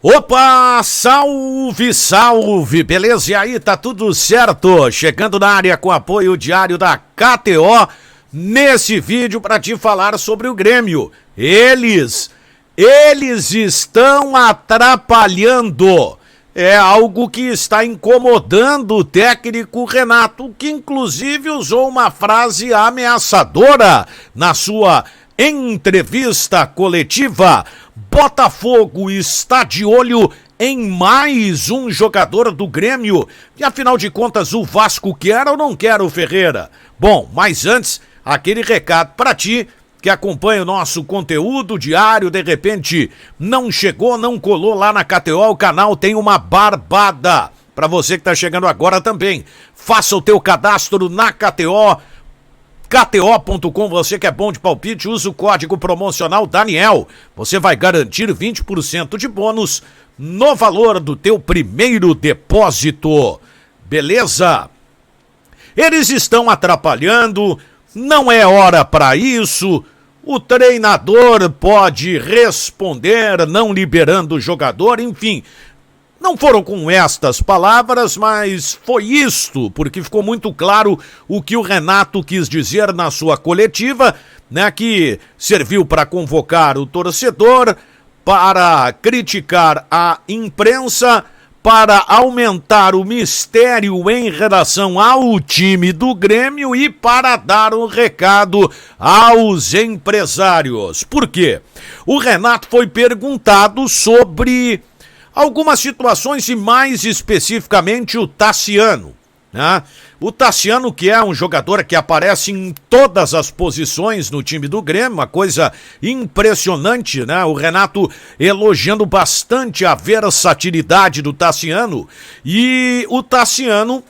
Opa, salve, salve, beleza? E aí, tá tudo certo? Chegando na área com apoio diário da KTO, nesse vídeo para te falar sobre o Grêmio. Eles estão atrapalhando. É algo que está incomodando o técnico Renato, que inclusive usou uma frase ameaçadora na sua entrevista coletiva. Botafogo está de olho em mais um jogador do Grêmio. E afinal de contas, o Vasco quer ou não quer o Ferreira? Bom, mas antes, aquele recado para ti que acompanha o nosso conteúdo diário, de repente não chegou, não colou lá na KTO, o canal tem uma barbada. Para você que está chegando agora também, faça o teu cadastro na KTO, KTO.com, você que é bom de palpite, usa o código promocional Daniel. Você vai garantir 20% de bônus no valor do teu primeiro depósito. Beleza? Eles estão atrapalhando, não é hora para isso. O treinador pode responder não liberando o jogador, enfim. Não foram com estas palavras, mas foi isto, porque ficou muito claro o que o Renato quis dizer na sua coletiva, né, que serviu para convocar o torcedor, para criticar a imprensa, para aumentar o mistério em relação ao time do Grêmio e para dar um recado aos empresários. Por quê? O Renato foi perguntado sobre algumas situações e mais especificamente o Tassiano, né? O Tassiano, que é um jogador que aparece em todas as posições no time do Grêmio, uma coisa impressionante, né? O Renato elogiando bastante a versatilidade do Tassiano, e o Tassiano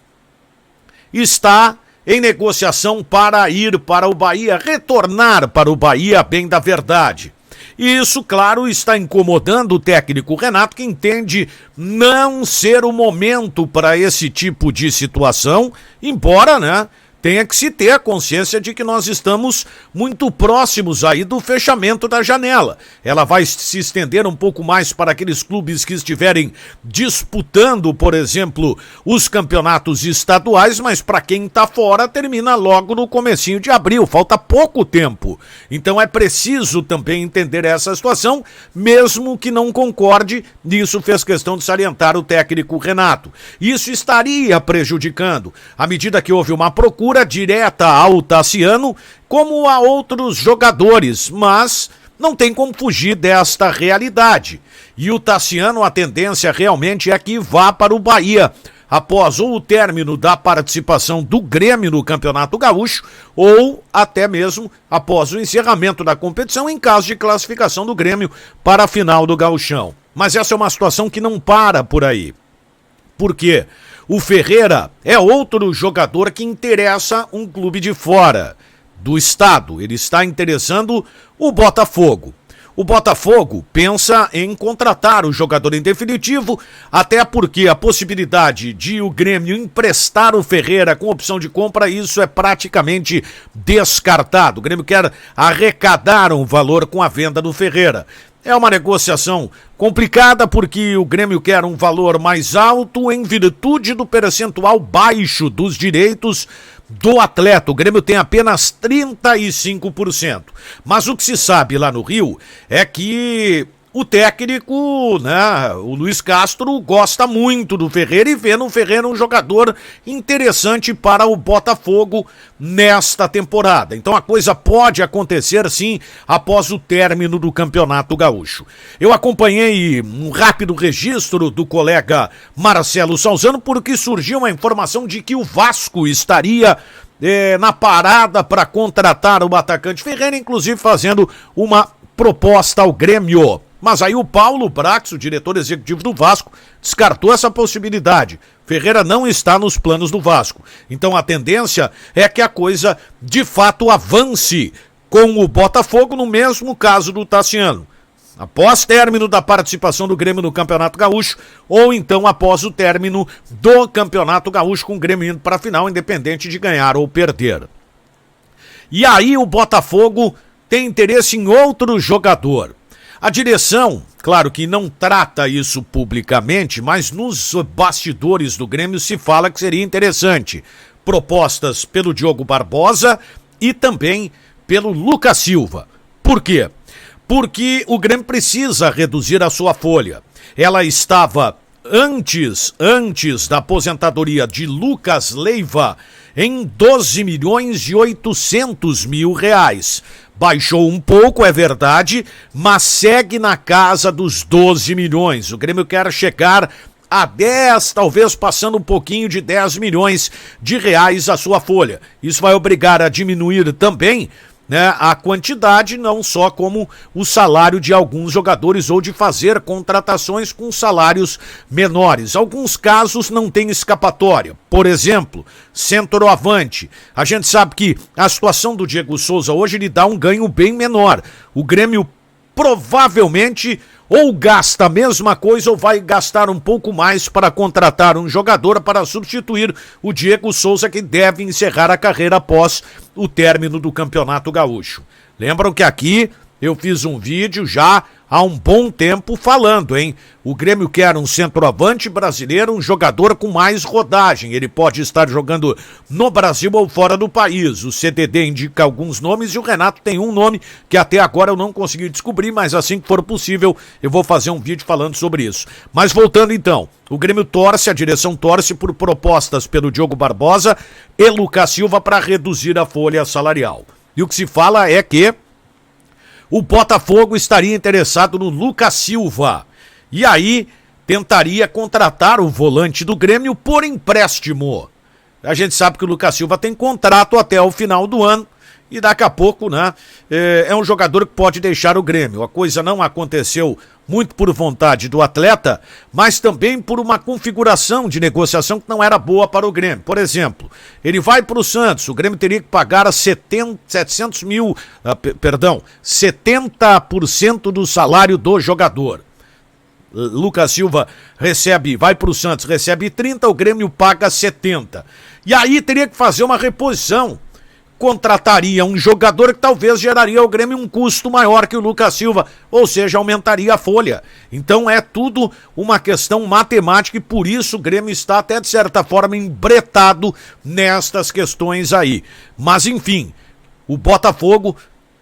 está em negociação para ir para o Bahia, retornar para o Bahia, bem da verdade. E isso, claro, está incomodando o técnico Renato, que entende não ser o momento para esse tipo de situação, embora, né, tenha que se ter a consciência de que nós estamos muito próximos aí do fechamento da janela. Ela vai se estender um pouco mais para aqueles clubes que estiverem disputando, por exemplo, os campeonatos estaduais, mas para quem está fora termina logo no comecinho de abril, falta pouco tempo. Então é preciso também entender essa situação, mesmo que não concorde, nisso fez questão de salientar o técnico Renato. Isso estaria prejudicando, à medida que houve uma procura direta ao Tassiano, como a outros jogadores, mas não tem como fugir desta realidade. E o Tassiano, a tendência realmente é que vá para o Bahia, após ou o término da participação do Grêmio no Campeonato Gaúcho, ou até mesmo após o encerramento da competição, em caso de classificação do Grêmio para a final do Gauchão. Mas essa é uma situação que não para por aí. Por quê? O Ferreira é outro jogador que interessa um clube de fora do estado. Ele está interessando o Botafogo. O Botafogo pensa em contratar o jogador em definitivo, até porque a possibilidade de o Grêmio emprestar o Ferreira com opção de compra, isso é praticamente descartado. O Grêmio quer arrecadar um valor com a venda do Ferreira. É uma negociação complicada porque o Grêmio quer um valor mais alto em virtude do percentual baixo dos direitos do atleta. O Grêmio tem apenas 35%. Mas o que se sabe lá no Rio é que o técnico, né, o Luiz Castro, gosta muito do Ferreira e vê no Ferreira um jogador interessante para o Botafogo nesta temporada. Então a coisa pode acontecer sim após o término do Campeonato Gaúcho. Eu acompanhei um rápido registro do colega Marcelo Salzano porque surgiu uma informação de que o Vasco estaria na parada para contratar o atacante Ferreira, inclusive fazendo uma proposta ao Grêmio. Mas aí o Paulo Brax, o diretor executivo do Vasco, descartou essa possibilidade. Ferreira não está nos planos do Vasco. Então a tendência é que a coisa de fato avance com o Botafogo, no mesmo caso do Tassiano. Após término da participação do Grêmio no Campeonato Gaúcho, ou então após o término do Campeonato Gaúcho, com o Grêmio indo para a final, independente de ganhar ou perder. E aí o Botafogo tem interesse em outro jogador. A direção, claro que não trata isso publicamente, mas nos bastidores do Grêmio se fala que seria interessante. Propostas pelo Diogo Barbosa e também pelo Lucas Silva. Por quê? Porque o Grêmio precisa reduzir a sua folha. Ela estava antes da aposentadoria de Lucas Leiva em 12.800.000 reais. Baixou um pouco, é verdade, mas segue na casa dos 12 milhões. O Grêmio quer chegar a 10, talvez passando um pouquinho de 10 milhões de reais a sua folha. Isso vai obrigar a diminuir também, né, a quantidade, não só como o salário de alguns jogadores ou de fazer contratações com salários menores. Alguns casos não tem escapatória. Por exemplo, centroavante. A gente sabe que a situação do Diego Souza hoje lhe dá um ganho bem menor. O Grêmio provavelmente ou gasta a mesma coisa ou vai gastar um pouco mais para contratar um jogador para substituir o Diego Souza, que deve encerrar a carreira após o término do Campeonato Gaúcho. Lembram que aqui eu fiz um vídeo já há um bom tempo falando, hein? O Grêmio quer um centroavante brasileiro, um jogador com mais rodagem. Ele pode estar jogando no Brasil ou fora do país. O CDD indica alguns nomes e o Renato tem um nome que até agora eu não consegui descobrir, mas assim que for possível eu vou fazer um vídeo falando sobre isso. Mas voltando então, o Grêmio torce, a direção torce por propostas pelo Diogo Barbosa e Lucas Silva para reduzir a folha salarial. E o que se fala é que o Botafogo estaria interessado no Lucas Silva. E aí tentaria contratar o volante do Grêmio por empréstimo. A gente sabe que o Lucas Silva tem contrato até o final do ano. E daqui a pouco, né, é um jogador que pode deixar o Grêmio. A coisa não aconteceu muito por vontade do atleta, mas também por uma configuração de negociação que não era boa para o Grêmio. Por exemplo, ele vai para o Santos, o Grêmio teria que pagar 70% do salário do jogador. Lucas Silva vai para o Santos, recebe 30, o Grêmio paga 70. E aí teria que fazer uma reposição. Contrataria um jogador que talvez geraria ao Grêmio um custo maior que o Lucas Silva, ou seja, aumentaria a folha. Então é tudo uma questão matemática e por isso o Grêmio está até de certa forma embretado nestas questões aí. Mas enfim, o Botafogo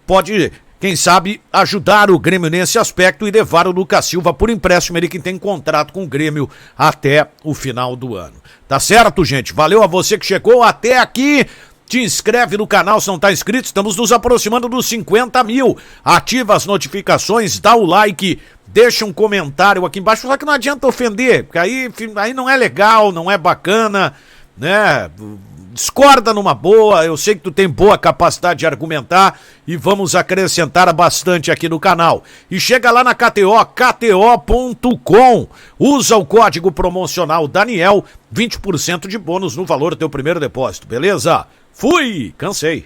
pode, quem sabe, ajudar o Grêmio nesse aspecto e levar o Lucas Silva por empréstimo, ele que tem contrato com o Grêmio até o final do ano. Tá certo, gente? Valeu a você que chegou até aqui. Te inscreve no canal se não está inscrito, estamos nos aproximando dos 50 mil. Ativa as notificações, dá o like, deixa um comentário aqui embaixo, só que não adianta ofender, porque aí não é legal, não é bacana, né? Discorda numa boa, eu sei que tu tem boa capacidade de argumentar e vamos acrescentar bastante aqui no canal. E chega lá na KTO, kto.com, usa o código promocional Daniel, 20% de bônus no valor do teu primeiro depósito, beleza? Fui! Cansei.